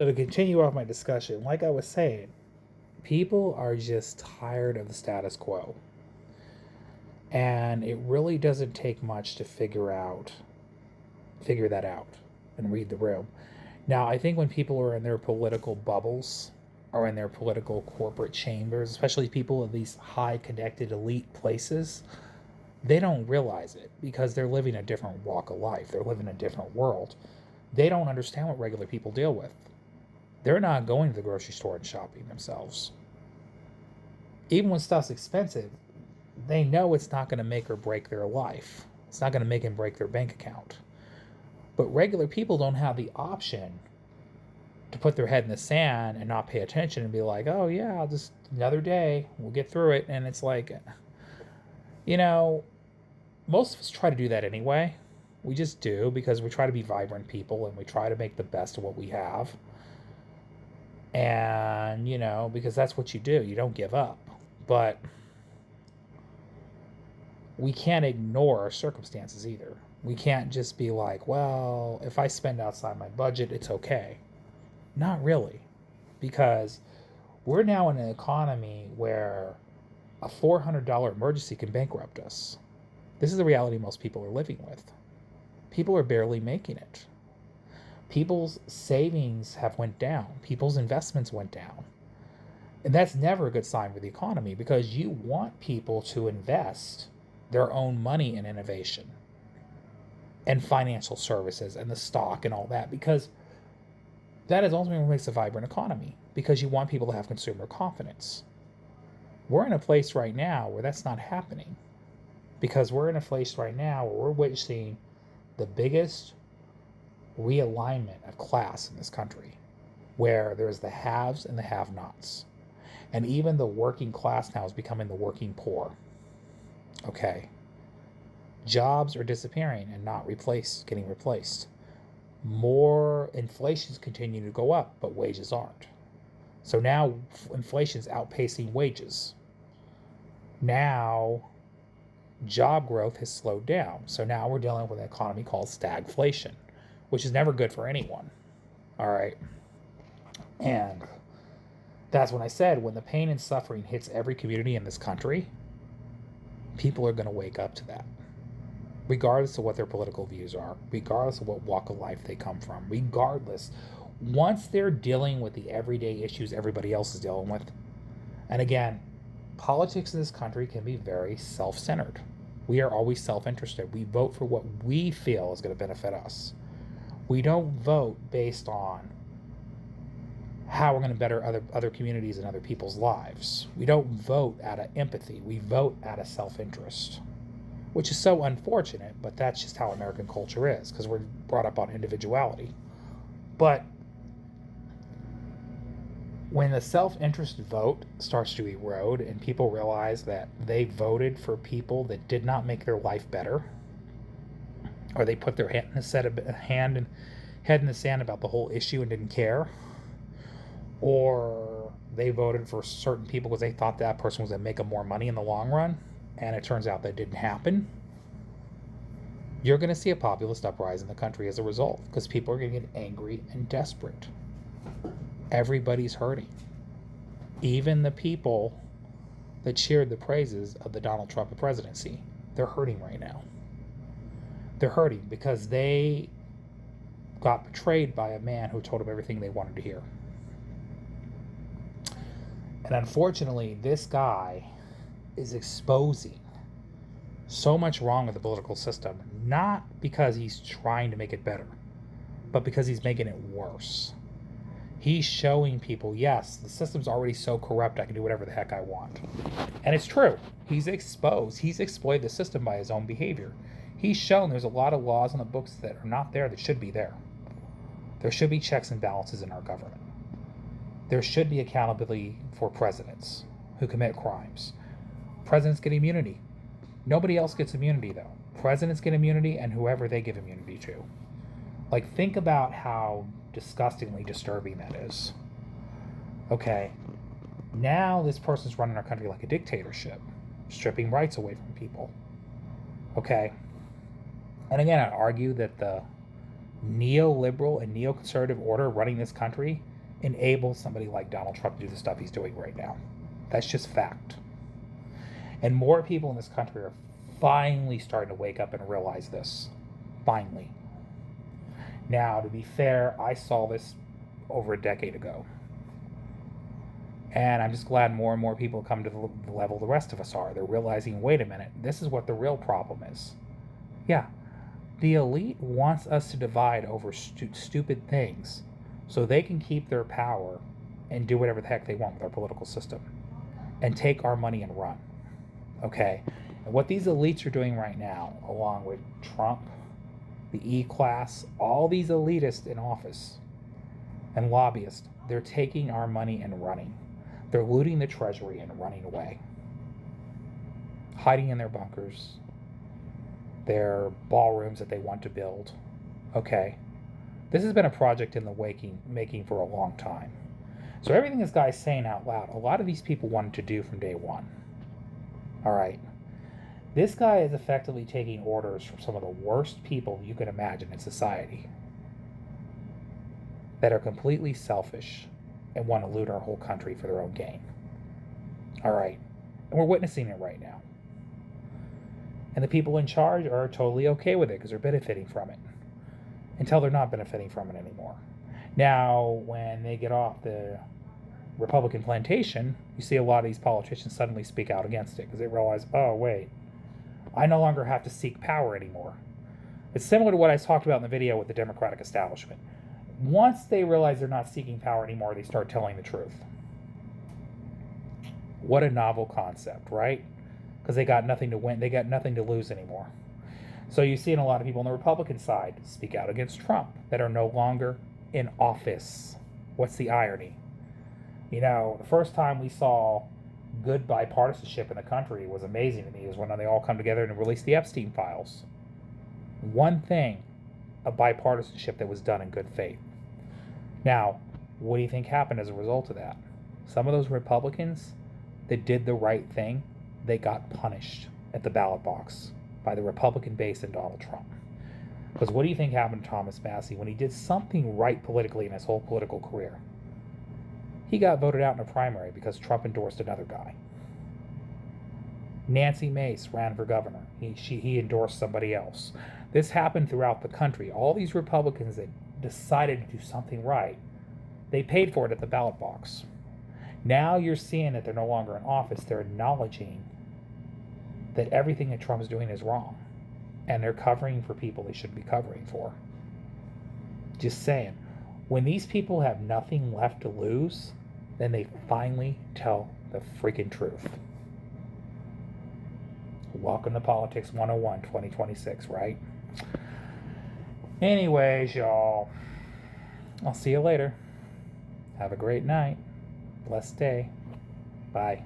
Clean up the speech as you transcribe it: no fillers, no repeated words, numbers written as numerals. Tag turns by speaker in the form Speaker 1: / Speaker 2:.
Speaker 1: So to continue off my discussion, like I was saying, people are just tired of the status quo. And it really doesn't take much to figure that out and read the room. Now, I think when people are in their political bubbles or in their political corporate chambers, especially people in these high connected elite places, they don't realize it because they're living a different walk of life. They're living a different world. They don't understand what regular people deal with. They're not going to the grocery store and shopping themselves. Even when stuff's expensive, they know it's not going to make or break their life. It's not going to make and break their bank account. But regular people don't have the option to put their head in the sand and not pay attention and be like, oh, yeah, I'll just another day, we'll get through it. And it's like, you know, most of us try to do that anyway. We just do because we try to be vibrant people and we try to make the best of what we have. And, because that's what you do. You don't give up. But we can't ignore our circumstances either. We can't just be like, well, if I spend outside my budget, it's okay. Not really. Because we're now in an economy where a $400 emergency can bankrupt us. This is the reality most people are living with. People are barely making it. People's savings have went down. People's investments went down. And that's never a good sign for the economy because you want people to invest their own money in innovation and financial services and the stock and all that because that is ultimately what makes a vibrant economy because you want people to have consumer confidence. We're in a place right now where that's not happening because we're in a place right now where we're witnessing the biggest realignment of class in this country where there's the haves and the have-nots. And even the working class now is becoming the working poor. Okay. Jobs are disappearing and not getting replaced. More inflation's continuing to go up, but wages aren't. So now inflation's outpacing wages. Now job growth has slowed down. So now we're dealing with an economy called stagflation, which is never good for anyone. All right. And that's when I said when the pain and suffering hits every community in this country, people are going to wake up to that. Regardless of what their political views are, regardless of what walk of life they come from, regardless, once they're dealing with the everyday issues everybody else is dealing with. And again, politics in this country can be very self-centered. We are always self-interested. We vote for what we feel is going to benefit us. We don't vote based on how we're going to better other communities and other people's lives. We don't vote out of empathy. We vote out of self-interest, which is so unfortunate, but that's just how American culture is because we're brought up on individuality. But when the self-interest vote starts to erode and people realize that they voted for people that did not make their life better, or they put their head in the sand about the whole issue and didn't care, or they voted for certain people because they thought that person was going to make them more money in the long run, and it turns out that didn't happen, you're going to see a populist uprising in the country as a result because people are going to get angry and desperate. Everybody's hurting. Even the people that cheered the praises of the Donald Trump presidency, they're hurting right now. They're hurting because they got betrayed by a man who told them everything they wanted to hear. And unfortunately, this guy is exposing so much wrong with the political system, not because he's trying to make it better, but because he's making it worse. He's showing people, yes, the system's already so corrupt, I can do whatever the heck I want. And it's true. He's exploited the system by his own behavior. He's shown there's a lot of laws on the books that are not there that should be there. There should be checks and balances in our government. There should be accountability for presidents who commit crimes. Presidents get immunity. Nobody else gets immunity, though. Presidents get immunity and whoever they give immunity to. Like, think about how disgustingly disturbing that is. Okay, now this person's running our country like a dictatorship, stripping rights away from people. Okay, and again, I argue that the neoliberal and neoconservative order running this country enable somebody like Donald Trump to do the stuff he's doing right now. That's just fact. And more people in this country are finally starting to wake up and realize this. Finally. Now, to be fair, I saw this over a decade ago. And I'm just glad more and more people come to the level the rest of us are. They're realizing, wait a minute, this is what the real problem is. Yeah, the elite wants us to divide over stupid things so they can keep their power and do whatever the heck they want with our political system and take our money and run. Okay? And what these elites are doing right now, along with Trump, the E-class, all these elitists in office and lobbyists, they're taking our money and running. They're looting the treasury and running away. Hiding in their bunkers, their ballrooms that they want to build. Okay? This has been a project in the making for a long time. So everything this guy's saying out loud, a lot of these people wanted to do from day one. All right? This guy is effectively taking orders from some of the worst people you can imagine in society that are completely selfish and want to loot our whole country for their own gain. All right. And we're witnessing it right now. And the people in charge are totally okay with it because they're benefiting from it until they're not benefiting from it anymore. Now, when they get off the Republican plantation, you see a lot of these politicians suddenly speak out against it because they realize, oh, wait, I no longer have to seek power anymore. It's similar to what I talked about in the video with the Democratic establishment. Once they realize they're not seeking power anymore, they start telling the truth. What a novel concept, right? Because they got nothing to win, they got nothing to lose anymore. So you see in a lot of people on the Republican side speak out against Trump that are no longer in office. What's the irony? You know, the first time we saw good bipartisanship in the country was amazing to me, is when they all come together and release the Epstein files. One thing, a bipartisanship that was done in good faith. Now, what do you think happened as a result of that? Some of those Republicans that did the right thing, they got punished at the ballot box by the Republican base and Donald Trump. Because what do you think happened to Thomas Massie when he did something right politically in his whole political career? He got voted out in a primary because Trump endorsed another guy. Nancy Mace ran for governor. He endorsed somebody else. This happened throughout the country. All these Republicans that decided to do something right, they paid for it at the ballot box. Now you're seeing that they're no longer in office. They're acknowledging that everything that Trump's doing is wrong. And they're covering for people they shouldn't be covering for. Just saying. When these people have nothing left to lose, then they finally tell the freaking truth. Welcome to Politics 101 2026, right? Anyways, y'all, I'll see you later. Have a great night. Blessed day. Bye.